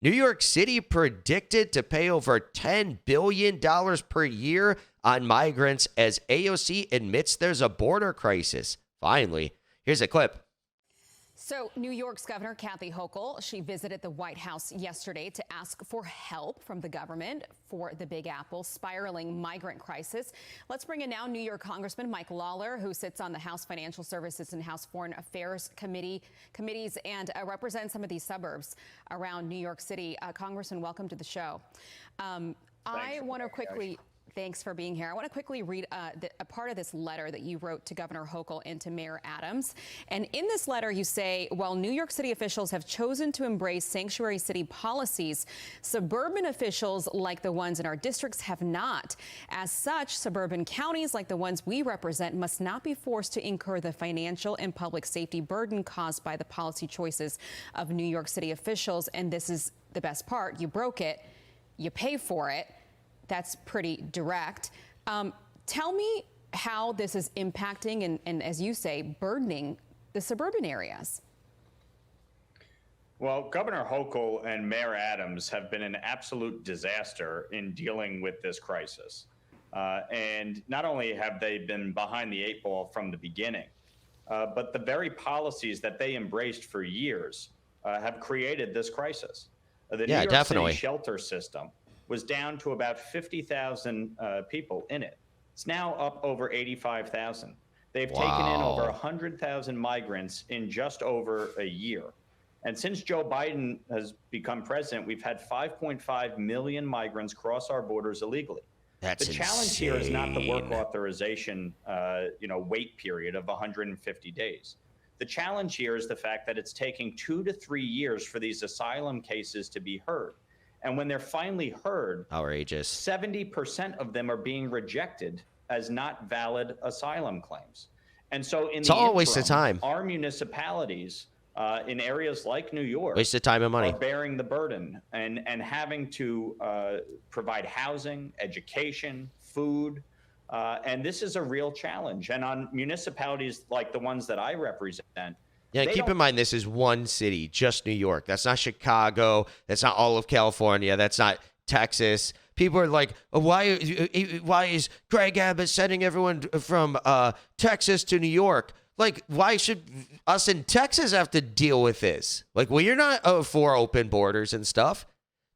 New York City predicted to pay over $10 billion per year on migrants as AOC admits there's a border crisis. Finally, here's a clip. So New York's Governor Kathy Hochul, she visited the White House yesterday to ask for help from the government for the Big Apple's spiraling migrant crisis. Let's bring in now New York Congressman Mike Lawler, who sits on the House Financial Services and House Foreign Affairs committees and represents some of these suburbs around New York City. Congressman, welcome to the show. I want to quickly... Thanks for being here. I want to quickly read a part of this letter that you wrote to Governor Hochul and to Mayor Adams. And in this letter, you say, while New York City officials have chosen to embrace sanctuary city policies, suburban officials like the ones in our districts have not. As such, suburban counties like the ones we represent must not be forced to incur the financial and public safety burden caused by the policy choices of New York City officials. And this is the best part. You broke it. You pay for it. That's pretty direct. Tell me how this is impacting and, as you say, burdening the suburban areas. Well, Governor Hochul and Mayor Adams have been an absolute disaster in dealing with this crisis. And not only have they been behind the eight ball from the beginning, but the very policies that they embraced for years have created this crisis. The New York City shelter system was down to about 50,000 people in it. It's now up over 85,000. They've taken in over 100,000 migrants in just over a year. And since Joe Biden has become president, we've had 5.5 million migrants cross our borders illegally. That's the challenge here is not the work authorization, wait period of 150 days. The challenge here is the fact that it's taking 2 to 3 years for these asylum cases to be heard. And when they're finally heard, outrageous, 70% of them are being rejected as not valid asylm claims. And so in it's the all a waste of time. Our municipalities in areas like New York waste of time and money are bearing the burden and having to provide housing, education, food. And this is a real challenge. And on municipalities like the ones that I represent, yeah, keep in mind, this is one city, just New York. That's not Chicago. That's not all of California. That's not Texas. People are like, why is Greg Abbott sending everyone from Texas to New York? Like, why should us in Texas have to deal with this? Like, well, you're not for open borders and stuff.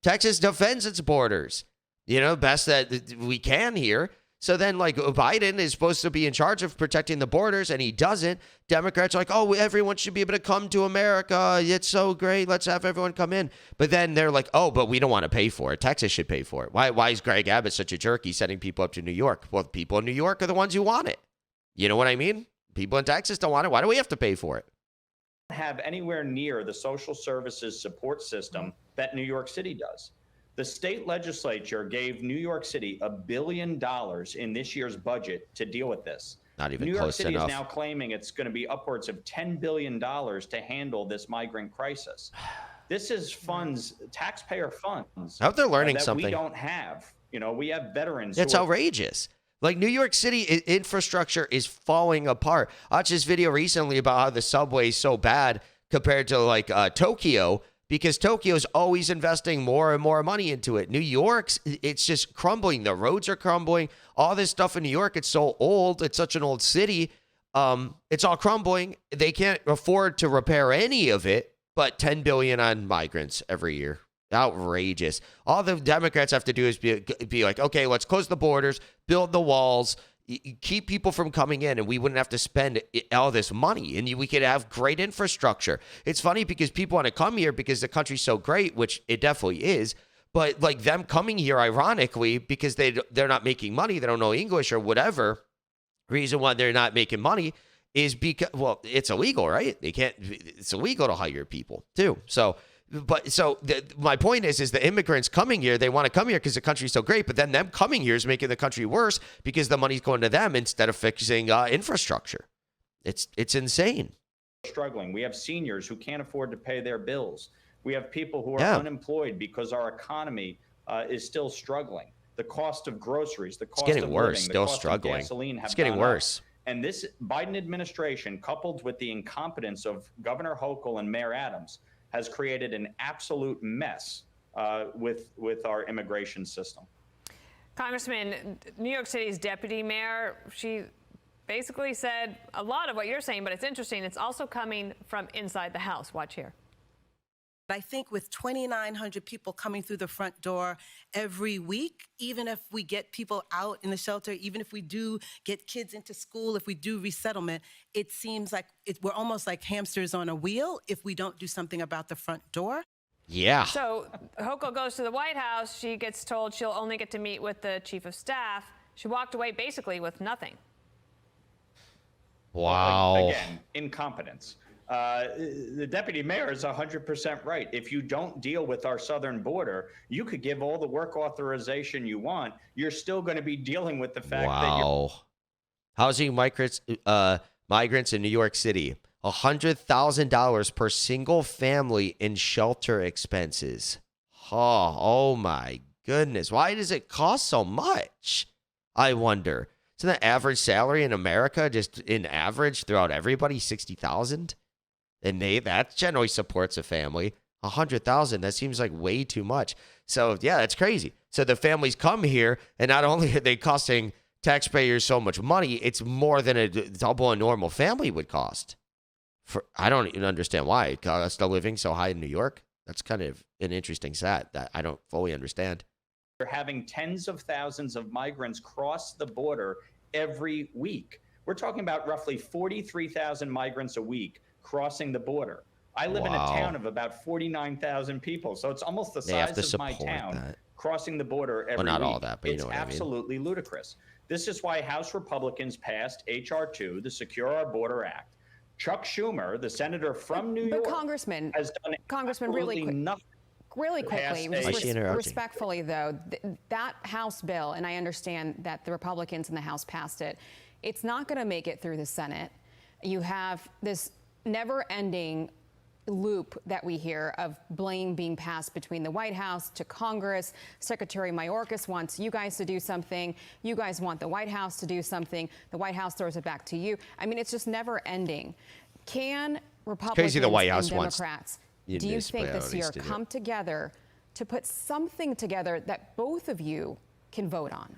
Texas defends its borders, best that we can here. So then, like, Biden is supposed to be in charge of protecting the borders, and he doesn't. Democrats are like, oh, everyone should be able to come to America. It's so great. Let's have everyone come in. But then they're like, oh, but we don't want to pay for it. Texas should pay for it. Why is Greg Abbott such a jerk? He's sending people up to New York. Well, the people in New York are the ones who want it. You know what I mean? People in Texas don't want it. Why do we have to pay for it? Have anywhere near the social services support system that New York City does. The state legislature gave New York City $1 billion in this year's budget to deal with this. Not even New York City enough. is now claiming it's going to be upwards of $10 billion to handle this migrant crisis. This is funds, taxpayer funds. I hope they're learning that something. We don't have. We have veterans. It's outrageous. Like, New York City infrastructure is falling apart. I watched this video recently about how the subway is so bad compared to like Tokyo, because Tokyo's always investing more and more money into it. New York's, it's just crumbling. The roads are crumbling. All this stuff in New York, it's so old. It's such an old city. It's all crumbling. They can't afford to repair any of it, but $10 billion on migrants every year. Outrageous. All the Democrats have to do is be like, okay, let's close the borders, build the walls, keep people from coming in, and we wouldn't have to spend all this money, and we could have great infrastructure. It's funny because people want to come here because the country's so great, which it definitely is, but like them coming here, ironically, because they're not making money, they don't know English or whatever, reason why they're not making money is because, well, it's illegal, right? It's illegal to hire people too. My point is the immigrants coming here, they want to come here because the country's so great, but then them coming here is making the country worse because the money's going to them instead of fixing infrastructure. It's insane. Struggling. We have seniors who can't afford to pay their bills. We have people who are unemployed because our economy is still struggling. The cost of groceries, the cost it's getting of worse, living, still the cost struggling. of gasoline have it's getting gone worse. Up. And this Biden administration, coupled with the incompetence of Governor Hochul and Mayor Adams, has created an absolute mess with our immigration system. Congressman, New York City's deputy mayor, she basically said a lot of what you're saying, but it's interesting. It's also coming from inside the House. Watch here. I think with 2,900 people coming through the front door every week, even if we get people out in the shelter, even if we do get kids into school, if we do resettlement, it seems like we're almost like hamsters on a wheel if we don't do something about the front door. Yeah. So Hochul goes to the White House. She gets told she'll only get to meet with the chief of staff. She walked away basically with nothing. Wow. Again, incompetence. The deputy mayor is 100% right. If you don't deal with our southern border, you could give all the work authorization you want. You're still going to be dealing with the fact that you're housing migrants in New York City, $100,000 per single family in shelter expenses. Oh my goodness. Why does it cost so much? I wonder. Isn't the average salary in America, just in average throughout everybody, $60,000? And that generally supports a family. $100,000, that seems like way too much. So yeah, that's crazy. So the families come here, and not only are they costing taxpayers so much money, it's more than a double a normal family would cost. I don't even understand why it costs of living so high in New York. That's kind of an interesting stat that I don't fully understand. We're having tens of thousands of migrants cross the border every week. We're talking about roughly 43,000 migrants a week crossing the border. I live in a town of about 49,000 people, so it's almost the size of my town crossing the border every week. Well, not all that, but you know it's what I mean. Absolutely ludicrous. This is why House Republicans passed H.R. 2, the Secure Our Border Act. Chuck Schumer, the senator from New York, Congressman, has done absolutely nothing. Really quickly, Pass respectfully though, that House bill, and I understand that the Republicans in the House passed it, it's not going to make it through the Senate. You have this never-ending loop that we hear of blame being passed between the White House to Congress. Secretary Mayorkas wants you guys to do something. You guys want the White House to do something. The White House throws it back to you. I mean, it's just never-ending. Can Republicans and Democrats, do you think this year, come together to put something together that both of you can vote on?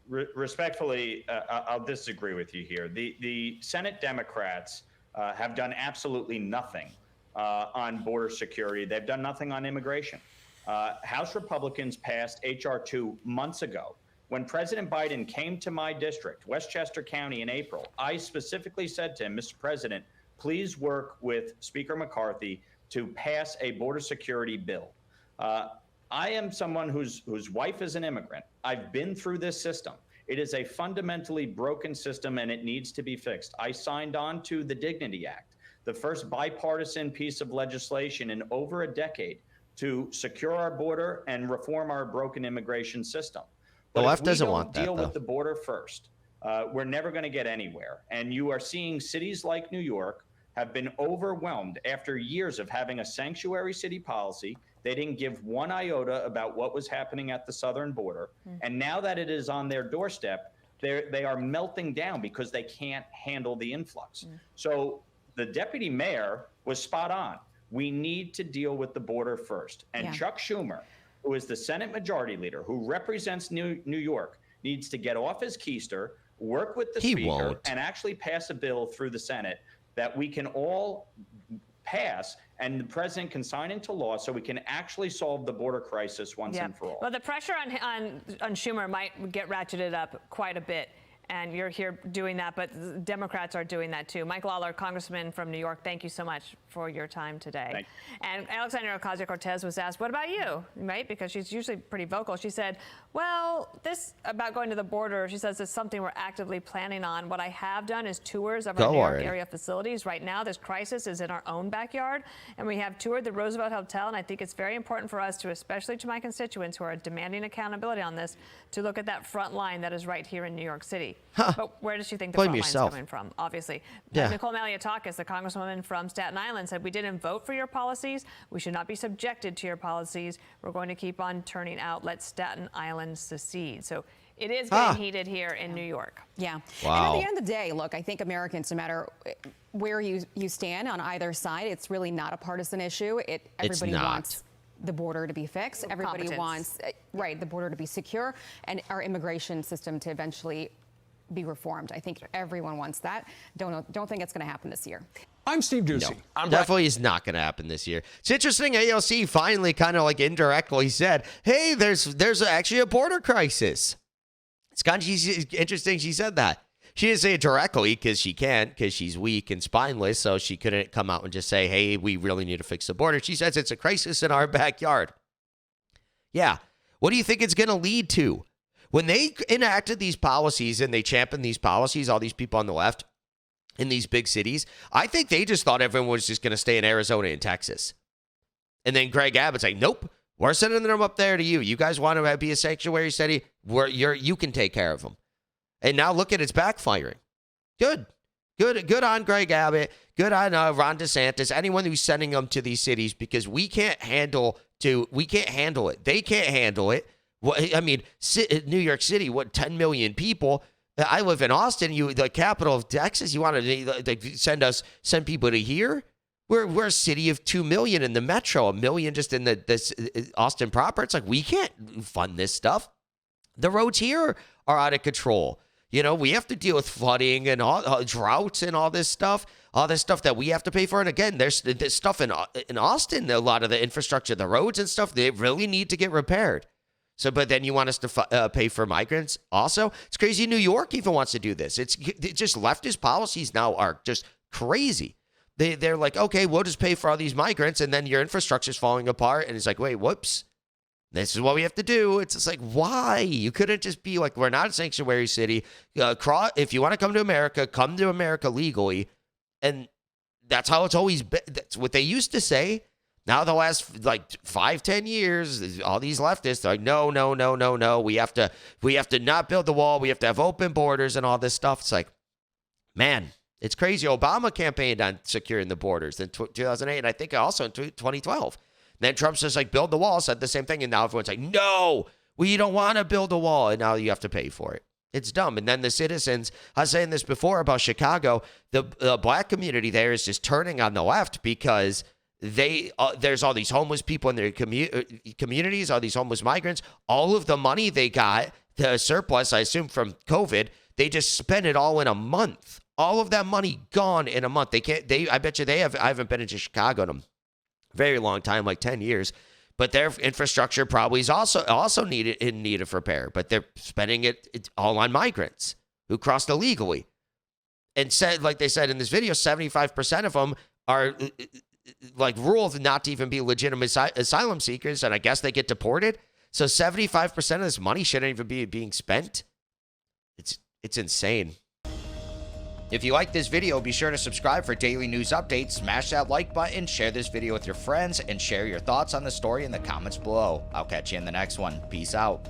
Respectfully, I'll disagree with you here. The Senate Democrats have done absolutely nothing on border security. They've done nothing on immigration. House Republicans passed H.R. 2 months ago. When President Biden came to my district, Westchester County, in April, I specifically said to him, Mr. President, please work with Speaker McCarthy to pass a border security bill. I am someone whose wife is an immigrant. I've been through this system. It is a fundamentally broken system, and it needs to be fixed. I signed on to the Dignity Act, the first bipartisan piece of legislation in over a decade to secure our border and reform our broken immigration system. The But left if we doesn't don't want that, deal though. with the border first, we're never going to get anywhere. And you are seeing cities like New York have been overwhelmed after years of having a sanctuary city policy. They didn't give one iota about what was happening at the southern border. And now that it is on their doorstep, they are melting down because they can't handle the influx. So the deputy mayor was spot on. We need to deal with the border first. And Chuck Schumer, who is the Senate Majority Leader, who represents New York, needs to get off his keister, work with the Speaker, and actually pass a bill through the Senate that we can all pass and the president can sign into law so we can actually solve the border crisis once and for all. Well, the pressure on Schumer might get ratcheted up quite a bit, and you're here doing that, but Democrats are doing that too. Mike Lawler, Congressman from New York, thank you so much for your time today. And Alexandria Ocasio-Cortez was asked, what about you? Right? Because she's usually pretty vocal. She said, well, this about going to the border, she says, is something we're actively planning on. What I have done is tours of our New York area facilities. Right now, this crisis is in our own backyard, and we have toured the Roosevelt Hotel, and I think it's very important for us to, especially to my constituents who are demanding accountability on this, to look at that front line that is right here in New York City. But where does she think the front line is coming from? Obviously. Nicole Maliotakis, the Congresswoman from Staten Island, said, we didn't vote for your policies. We should not be subjected to your policies. We're going to keep on turning out. Let Staten Island secede. So it is getting heated here in New York. Yeah. And at the end of the day, look, I think Americans, no matter where you stand on either side, it's really not a partisan issue. Everybody the border to be fixed. Everybody wants, right, the border to be secure and our immigration system to eventually be reformed. I think everyone wants that. Don't think it's going to happen this year. I'm Steve Ducey. No, definitely is not going to happen this year. It's interesting. AOC finally kind of like indirectly said, hey, there's actually a border crisis. It's kind of interesting she said that. She didn't say it directly because she can't, because she's weak and spineless, so she couldn't come out and just say, hey, we really need to fix the border. She says it's a crisis in our backyard. Yeah. What do you think it's going to lead to? When they enacted these policies and they championed these policies, all these people on the left in these big cities, I think they just thought everyone was just going to stay in Arizona and Texas. And then Greg Abbott's like, nope, we're sending them up there to you. You guys want to be a sanctuary city? You can take care of them. And now look at it's backfiring. Good on Greg Abbott. Good on Ron DeSantis. Anyone who's sending them to these cities, because we can't handle it. They can't handle it. Well, I mean, New York City, 10 million people. I live in Austin, the capital of Texas. You want to send people to here? We're a city of 2 million in the metro, 1 million just in the Austin proper. It's like we can't fund this stuff. The roads here are out of control. We have to deal with flooding and all droughts and all this stuff that we have to pay for. And again, there's stuff in Austin, a lot of the infrastructure, the roads and stuff, they really need to get repaired. So, but then you want us to pay for migrants also? It's crazy. New York even wants to do this. It's just leftist policies now are just crazy. They're like, okay, we'll just pay for all these migrants, and then your infrastructure is falling apart. And it's like, wait, whoops. This is what we have to do. It's just like, why? You couldn't just be like, we're not a sanctuary city. If you want to come to America legally. And that's how it's always been. That's what they used to say. Now the last 5-10 years, all these leftists are like, no. We have to not build the wall. We have to have open borders and all this stuff. It's like, man, it's crazy. Obama campaigned on securing the borders in 2008, and I think also in 2012. Then Trump's just like, build the wall, said the same thing, and now everyone's like, no, we don't want to build a wall, and now you have to pay for it. It's dumb. And then the citizens, I was saying this before about Chicago, the black community there is just turning on the left because there's all these homeless people in their communities, all these homeless migrants. All of the money they got, the surplus, I assume from COVID, they just spent it all in a month. All of that money gone in a month. I bet you I haven't been into Chicago in a very long time, like 10 years. But their infrastructure probably is also in need of repair. But they're spending it all on migrants who crossed illegally. And said, like they said in this video, 75% of them are ruled not to even be legitimate asylum seekers, and I guess they get deported. So 75% of this money shouldn't even be being spent. It's insane. If you like this video, be sure to subscribe for daily news updates, smash that like button, share this video with your friends, and share your thoughts on the story in the comments below. I'll catch you in the next one. Peace out.